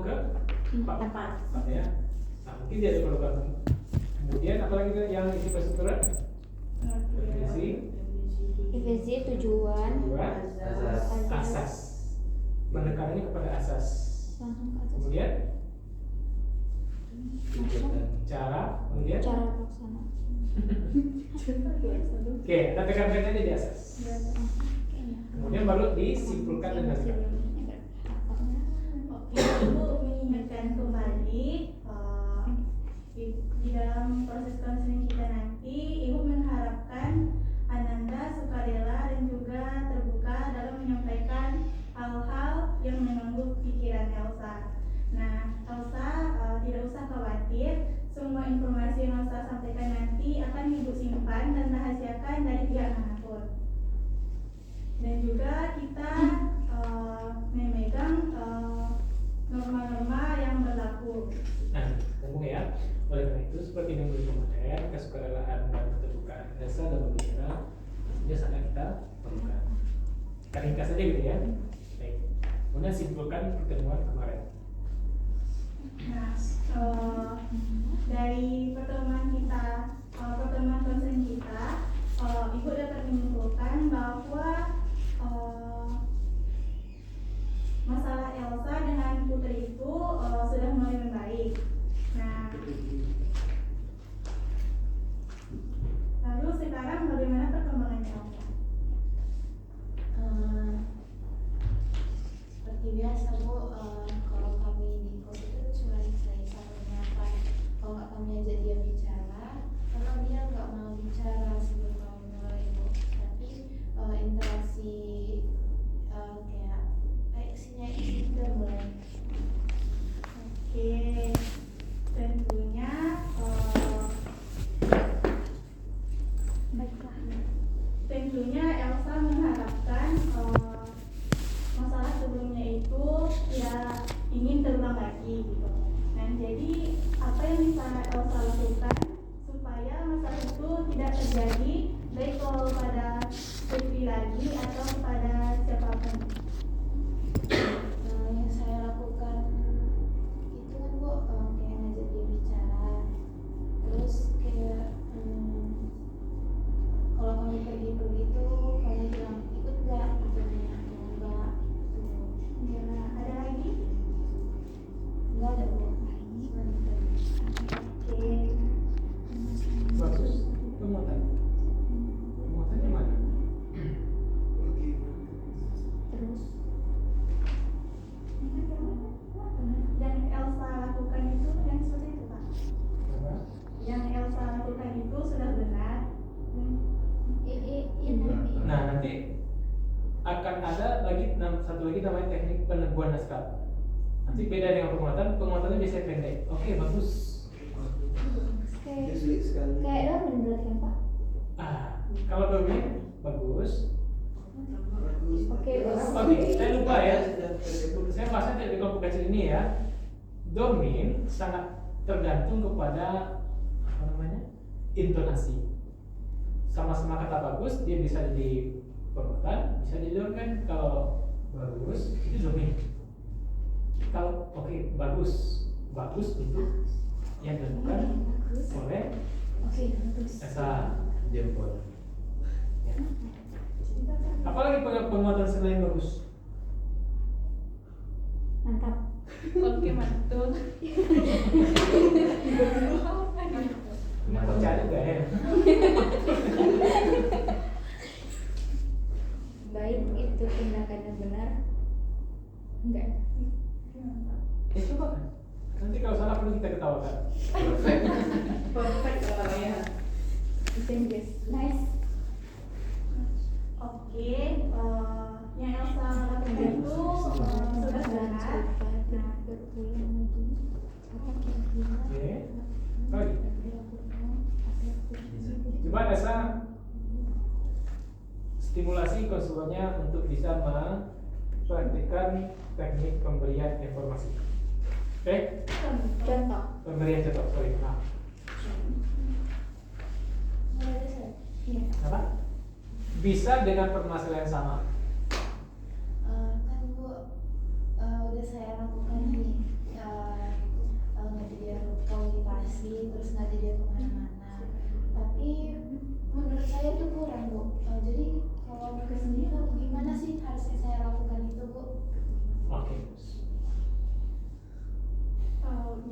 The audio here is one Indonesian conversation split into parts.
nyambung ke 4 ya. Nah, mungkin dia diperlukan. Kemudian apalagi yang isi perstrukturan? Definisi tujuan, asas. Menekanannya kepada asas. Kemudian cara pelaksana. Oke, kita tekankan aja di asas. Kemudian baru disimpulkan dengan Untuk mengingatkan kembali di dalam proses konseling kita nanti, Ibu mengharapkan Ananda sukarela dan juga terbuka dalam menyampaikan hal-hal yang mengganggu pikiran Elsa. Nah, Elsa tidak usah khawatir, semua informasi yang Elsa sampaikan nanti akan Ibu simpan dan rahasiakan dari pihak manapun. Dan juga kita memegang norma-norma yang berlaku. Nah, nyambung ya. Oleh karena itu, seperti yang dulu kemarin, kesukarelaan dan keterbukaan Elsa dalam berbicara tentunya sangat kita perlukan. Kita ringkas saja gitu ya. Baik. Kemudian simpulkan pertemuan kemarin. Nah, dari pertemuan kita, pertemuan konseling kita, Ibu dapat menyimpulkan bahwa masalah Elsa dengan Putri itu sudah mulai membaik. Nah, lalu sekarang bagaimana perkembangan Elsa? Seperti biasa Bu, kalau kami di kos itu cuma saya menyampaikan, kalau nggak kami ajak dia bicara, karena dia nggak mau bicara sebelum kami mulai Bu. Tapi interaksi kayak sinyal udah mulai. Oke, tentunya tentunya Elsa mengharapkan masalah sebelumnya itu ya ingin terulang lagi gitu. Nah, jadi apa yang bisa Elsa lakukan supaya masalah itu tidak terjadi baik kalau pada Putri lagi atau pada siapapun? Yang saya lakukan itu kan Bu, kayak ngajak dia bicara, terus kayak kalau kami pergi tuh kami bilang ikut nggak gitu, enggak gitu. Ya, ada lagi? Enggak ada Bu. Oke. Bagus. Pemuatannya mana? Terus Yang Elsa lakukan itu yang seperti itu Pak? Apa? Yang Elsa lakukan itu sudah benar. Nah, nanti akan ada lagi satu lagi namanya teknik peneguhan naskah. Nanti beda dengan penguatannya biasanya pendek. Oke, bagus. kayak domain berarti kan Pak? Kalau domain bagus. Oke, Saya lupa ya. Saya bahasnya di kelompok kecil ini ya. Domain sangat tergantung kepada apa namanya? Intonasi. Sama-sama kata bagus, dia bisa jadi penguatan, bisa jadi domain. Kalau bagus, itu domain. Kalau bagus itu yang dilakukan oleh Elsa. Jempol. Ya. Apalagi penguatan selain bagus? mantap. Oke, mantul. Percaya juga ya. Baik itu tindakannya benar. Enggak. Ya coba kan. Nanti kalau salah perlu kita ketawakan. Perfect kalau ya. Guys. Nice. Oke, yang Elsa lakukan itu sudah benar. Nah, Oke. Lagi. Coba Elsa stimulasi konselornya untuk bisa mempraktikkan teknik pemberian informasi. Oke? Contoh. Pemberian contoh, sorry. Nah. Apa? Bisa dengan permasalahan yang sama. Kan Bu, udah saya lakukan nih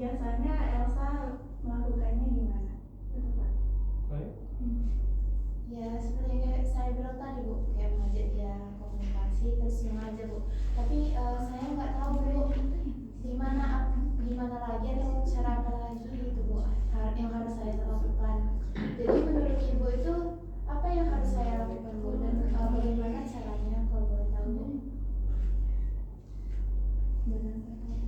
biasanya Elsa melakukannya gimana? Gitu, Pak. Baik. Ya seperti yang kayak saya bilang tadi Bu, kayak mengajak dia komunikasi terus mengajar Bu. Tapi saya nggak tahu Bu gimana lagi atau cara apa lagi gitu Bu yang harus saya lakukan. Jadi menurut Ibu itu apa yang harus saya lakukan Bu dan bagaimana caranya kalau boleh tahu Bu? Gimana caranya?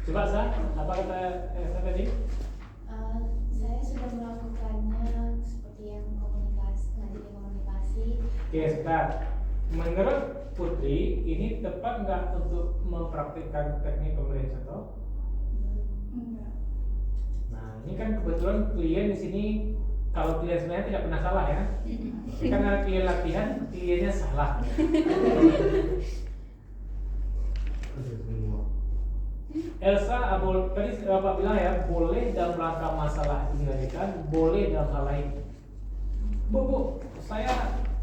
Coba Sa, apa kata Elsa tadi? Saya sudah melakukannya seperti yang ngajarin komunikasi. Oke, sebentar. Menurut Putri, ini tepat nggak untuk mempraktikkan teknik pemberian contoh? Enggak. Nah, ini kan kebetulan klien di sini, kalau klien sebenarnya tidak pernah salah ya. Karena klien latihan, kliennya salah. Elsa, tadi Bapak bilang ya, boleh dalam rangka masalah diselesaikan, boleh dalam hal lain. Bu, saya,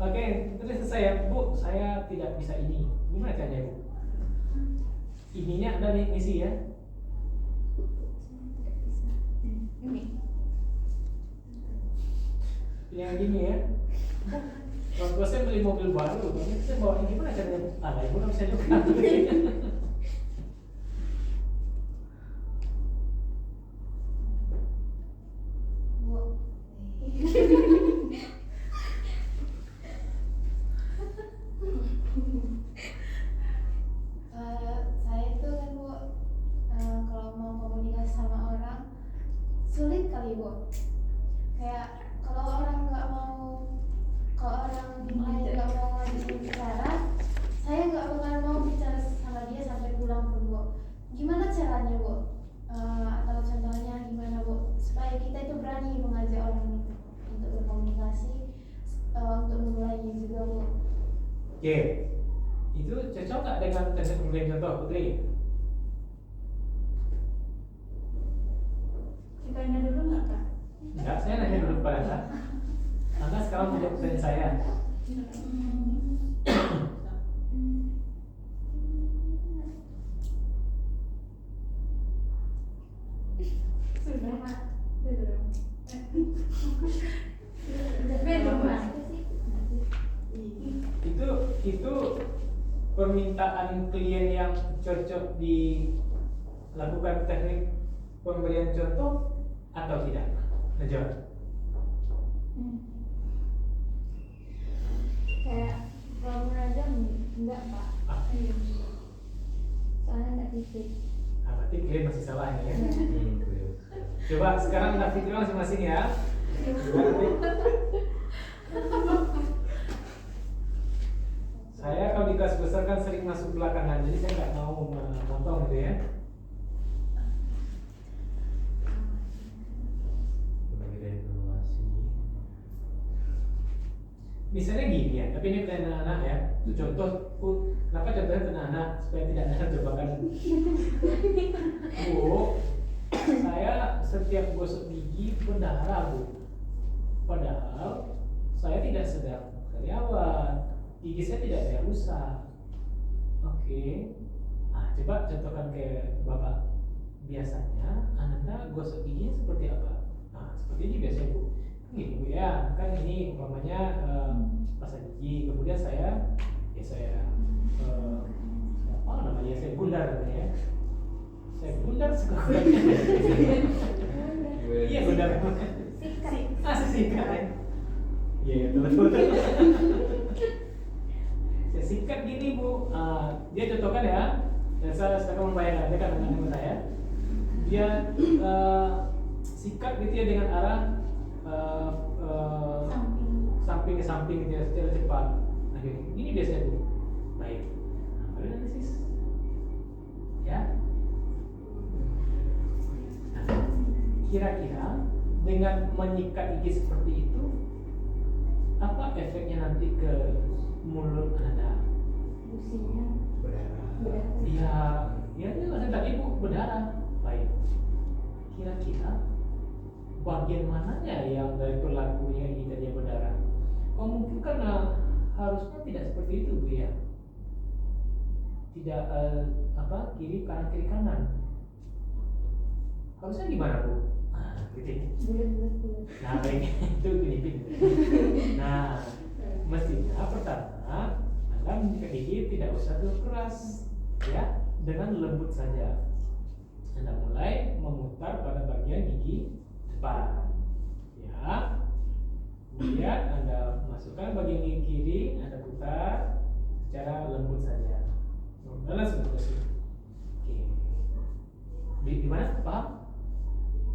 oke, terus saya, Bu, saya tidak bisa ini. Gimana caranya Bu? Ininya ada nih misi ya. Ini. Yang gini ya. Waktu saya beli mobil baru, saya bawa ini gimana caranya? Ada ibu nggak bisa juga. Bu. Saya itu kan Bu kalau mau komunikasi sama orang sulit kali Bu. Kayak kalau orang lain nggak mau bicara, saya nggak bakal mau bicara sama dia sampai pulang pun Bu. Gimana caranya Bu? Atau contohnya gimana Bu? Supaya kita itu berani mengajak orang itu untuk berkomunikasi, untuk memulainya juga Bu. Oke, itu cocok nggak dengan teknik pemberian contoh Putri? Ditanya dulu nggak Kak? Enggak, saya nanya dulu pada Anda. Anda sekarang menjawab pertanyaan saya. Sudah Pak. Belum. Belum Pak. Itu permintaan klien yang cocok dilakukan teknik pemberian contoh atau tidak? Najwa. Kayak kalau mengajar enggak Pak. Iya. Soalnya enggak fisik. Berarti klien masih salah ini ya. Coba sekarang Anda pikir masing-masing ya. Saya kalau di kelas besar kan sering masuk belakangan, jadi saya nggak mau menonton gitu ya. Misalnya gini ya, tapi ini pertanyaan anak ya. Itu contoh, kenapa contohnya ke anak supaya tidak ada jebakan. Bu, saya setiap gosok gigi berdarah Bu. Padahal saya tidak sedang karyawan, gigi saya tidak ada yang rusak. Oke, nah coba contohkan ke Bapak. Biasanya Anda gosok giginya seperti apa? Nah seperti ini biasanya Bu. Gini Bu ya, kan ini umpamanya pasang gigi, kemudian saya apa namanya, saya gundar namanya ya. Saya gundar sekuatnya. Iya gundar. Sikat. Sikat. Iya betul. Saya sikat gini Bu. Dia contohkan ya. Dan saya sekarang membayangkan aja kan dengan saya. Dia sikat gitu ya dengan arah samping ke samping gitu ya, secara cepat. Nah, ini biasanya Bu. Baik. Nah, baru analisis. Ya. Nah, kira-kira dengan menyikat gigi seperti itu, apa efeknya nanti ke mulut Anda? Gusinya bagian mananya yang dari perilakunya ini tadi yang berdarah? Oh mungkin karena harusnya tidak seperti itu Bu ya. Tidak kiri kanan. Harusnya gimana Bu? Gitu. Bulat. Nah baik itu Filipin. Nah mestinya pertama Anda menyikat gigi tidak usah terlalu keras ya, dengan lembut saja. Anda mulai memutar pada bagian gigi depan ya, kemudian Anda masukkan bagian gigi kiri, Anda putar secara lembut saja. Langsung bersih. Oke. Di mana? Paham?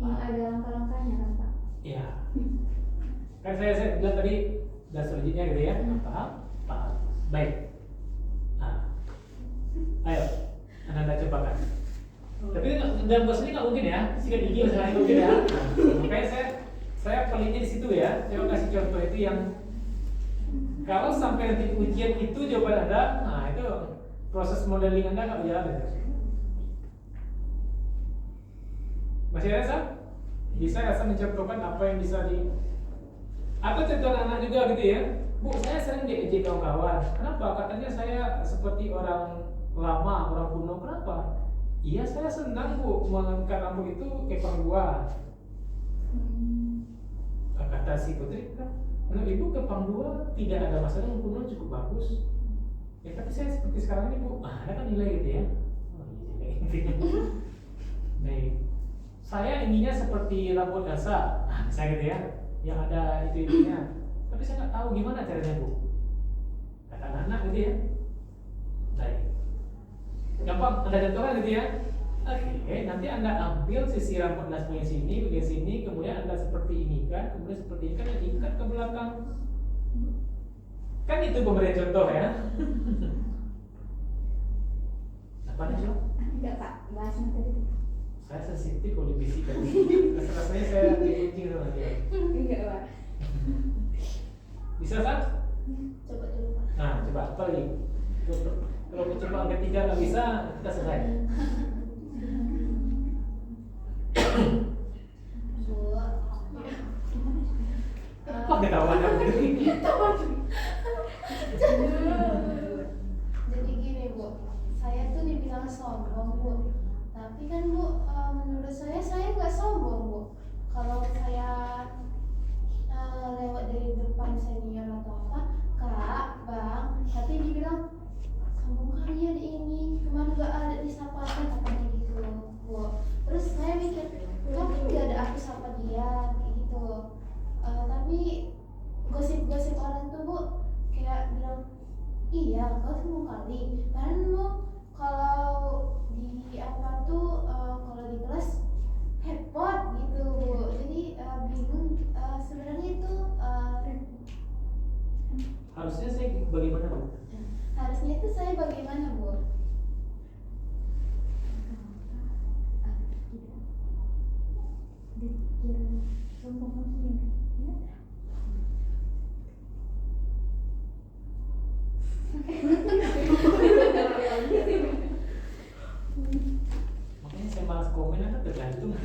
Yang ada langkah-langkahnya kan Pak? Iya. Kan saya bilang tadi dan selanjutnya gitu ya. Paham? Baik. Nah, ayo, Anda cobakan. Tapi dalam bahasa ini nggak mungkin ya, sikat gigi misalnya mungkin ya. Makanya saya pelitnya di situ ya. Saya mau kasih contoh itu yang kalau sampai nanti ujian itu jawaban Anda, nah itu proses modeling Anda nggak berjalan. Masih ada Sam? Bisa ya Sam mencontohkan apa yang bisa di atau contoh anak juga gitu ya. Bu, saya sering diejek kawan-kawan. Kenapa? Katanya saya seperti orang lama, orang kuno. Kenapa? Iya, saya senang Bu mengangkat rambut itu kepang dua. Kata si Putri kan, menurut Ibu kepang dua tidak ada masalah, yang kuno cukup bagus. Ya tapi saya seperti sekarang ini Bu, ada kan nilai gitu ya. Oh iya, intinya. Baik. Saya inginnya seperti rambut Elsa, saya gitu ya, yang ada itu-itunya. Tapi saya nggak tahu gimana caranya Bu. Kata anak-anak gitu ya. Baik. Gampang, Anda contohkan gitu ya. Oke, nanti Anda ambil sisi rambut Anda bagian sini, kemudian Anda seperti ini kan, kemudian seperti ini kan, dan ikat ke belakang. Kan itu pemberian contoh ya. Apa nih Jo? Enggak Pak, bahas materi. Saya sensitif kalau dibisikkan. Rasanya saya dikuncing sama dia. Enggak Pak. Bisa kan? Coba dulu Pak. Nah, coba apa lagi? Kalau percobaan ketiga nggak bisa, kita selesai. Apa ketahuannya begini? Jadi gini Bu, saya tuh dibilang sombong Bu. Tapi kan Bu, menurut saya nggak sombong Bu. Kalau saya lewat dari depan senior atau apa, Kak, Bang, tapi dibilang sombong kalian ini, kemarin gak ada disapakan katanya gitu Bu. Terus saya mikir, tapi nggak ada aku sapa dia kayak gitu. Tapi gosip-gosip orang tuh Bu kayak bilang, iya kau semua kali, padahal lu kalau di apa tuh kalau di kelas hebat gitu Bu. Jadi bingung sebenarnya itu Harusnya saya bagaimana Bu? harusnya itu saya bagaimana Bu? Makanya saya malas komen, kan tergantung.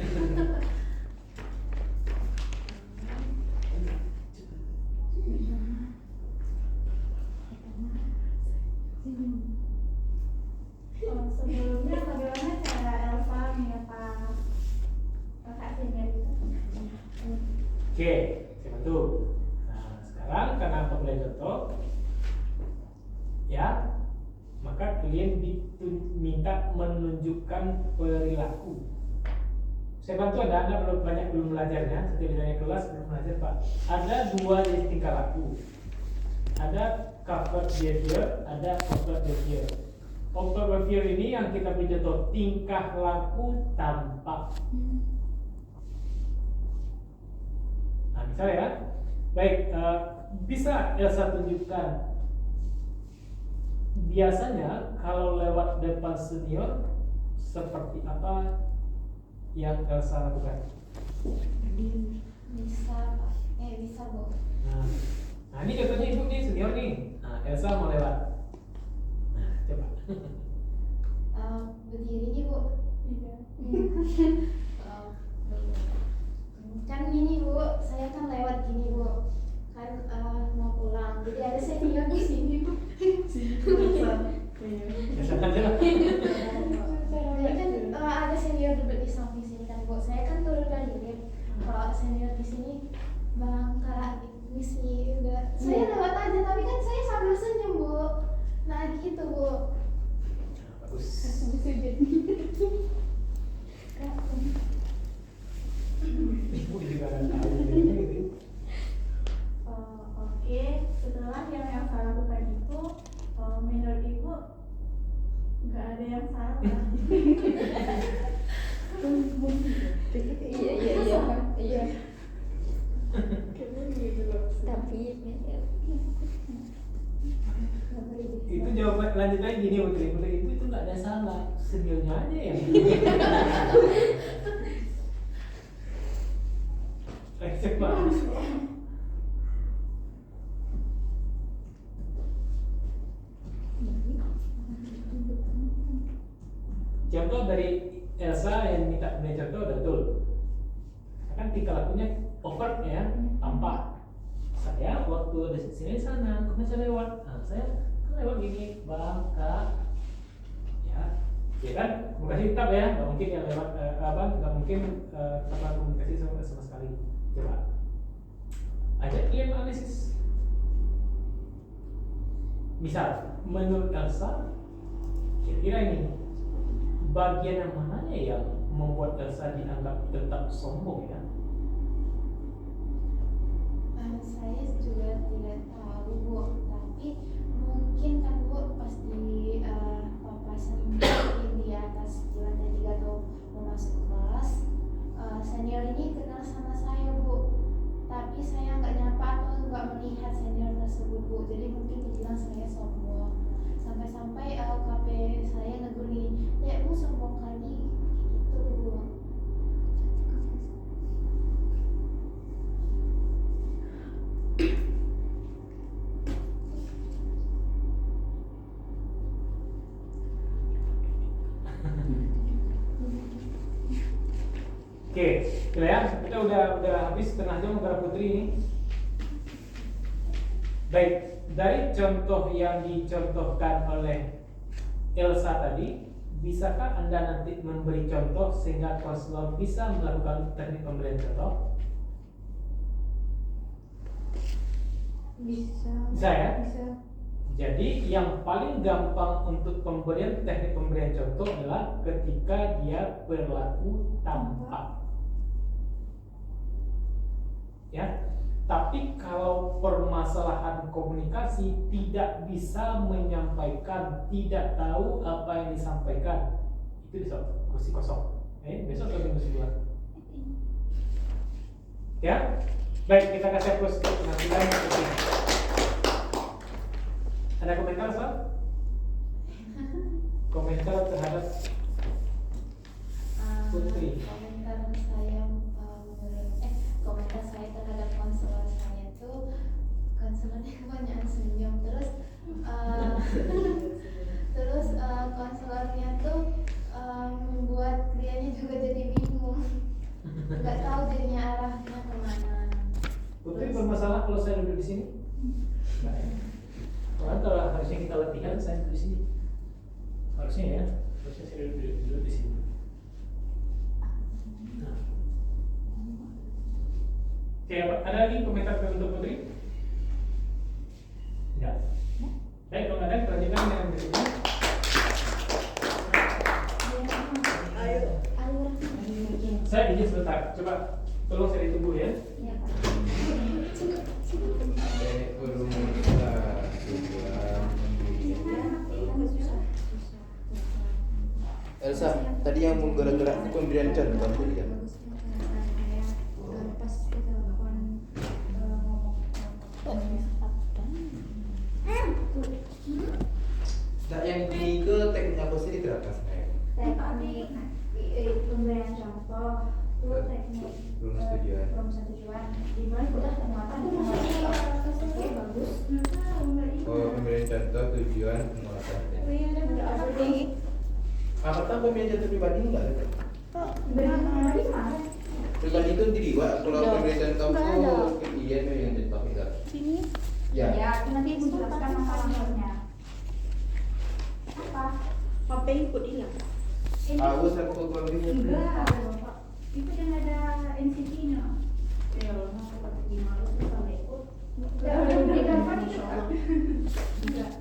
Sebelumnya bagaimana cara Elsa menyapa kakak senior itu? Oke, saya bantu. Nah, sekarang karena pemberian contoh, ya, maka kalian diminta menunjukkan perilaku. Saya bantu Anda belum belajarnya. Setiap ditanya kelas belum belajar Pak. Ada dua jenis tingkah laku. Ada covered behavior, ada overt behavior. Overt behavior ini yang kita beri contoh tingkah laku tampak. Nah, misalnya ya, baik, bisa Elsa tunjukkan. Biasanya kalau lewat depan senior seperti apa yang Elsa lakukan? Bisa Pak, bisa Bu. Nah ini contohnya ibu nih senior nih. Nah, Elsa mau lewat. Nah, coba. Berdiri nih Bu. Iya. Kan gini Bu, ada yang salah. Iya. Tapi Itu jawaban lanjutannya gini Putri, itu nggak ada salah, skillnya aja yang coba. Contoh dari Elsa yang minta punya contoh udah betul. Kan tingkah lakunya overt ya, tampak. Saya waktu di sini sana, kemudian saya lewat. Nah, saya kan lewat gini, bang, kak, ya kan komunikasi tetap ya, nggak mungkin yang lewat nggak mungkin tanpa komunikasi sama sekali. Coba ajak dia analisis. Misal, menurut Elsa, kira-kira ini bagian yang mananya yang membuat Elsa dianggap tetap sombong ya? Saya juga tidak tahu Bu, tapi mungkin kan Bu pas di papasan mungkin di atas di lantai 3 atau mau masuk kelas, senior ini kenal sama saya Bu, tapi saya nggak nyapa atau nggak melihat senior tersebut Bu, jadi mungkin dibilang saya sombong. Sampai-sampai KP saya negur gini, "Dek Bu sombong kali," gitu Bu. Oke, ya, kita udah habis setengah jam Gara Putri ini. Baik, dari contoh yang dicontohkan oleh Elsa tadi, bisakah Anda nanti memberi contoh sehingga konselor bisa melakukan teknik pemberian contoh? bisa. Bisa ya? Bisa. Jadi yang paling gampang untuk teknik pemberian contoh adalah ketika dia berlaku tampak. Ya, tapi kalau permasalahan komunikasi tidak bisa menyampaikan, tidak tahu apa yang disampaikan, itu besok kursi kosong. Besok ke minggu sebulan. Ya, baik, kita kasih plus penampilan. Ada komentar Sal? Komentar terhadap Putri. Komentar saya terhadap konselor saya tuh, konselornya kebanyakan senyum, terus konselornya tuh membuat kliennya juga jadi bingung, nggak tahu jadinya arahnya kemana. Putri bermasalah kalau saya duduk di sini? Enggak ya? Kalau harusnya kita latihan, saya duduk di sini. Harusnya ya, harusnya saya duduk di sini. Nah. Oke, ada lagi komentar untuk Putri? Enggak. Baik, kalau nggak ada, kita lanjutkan dengan berikutnya. Saya izin sebentar, coba tolong saya ditunggu ya. Iya, Pak. Elsa, tadi yang menggerak-gerak pemberian contoh tadi kan? Pas kita Nah, yang ini ke teknik apa sih diterapkan saya? teknik pemberian contoh itu teknik Rumus tujuan. rumusan tujuan dimulai udah penguatan oke bagus. Oh, pemberian contoh tujuan penguatan. Apakah pemberian contoh pribadi enggak ada? Pemberian pribadi mana? Pribadi itu di dua. Kalau pemberian contoh itu iya yang contoh itu. Sini. Ya. Ya, nanti ibu jelaskan masalahnya. Apa? HP ikut hilang. Aku satu pemberian. Enggak, Bapak. Itu yang ada NCT-nya. Ya, mau pakai gimana tuh kalau ikut. Udah berikan kan itu, Kak? Enggak.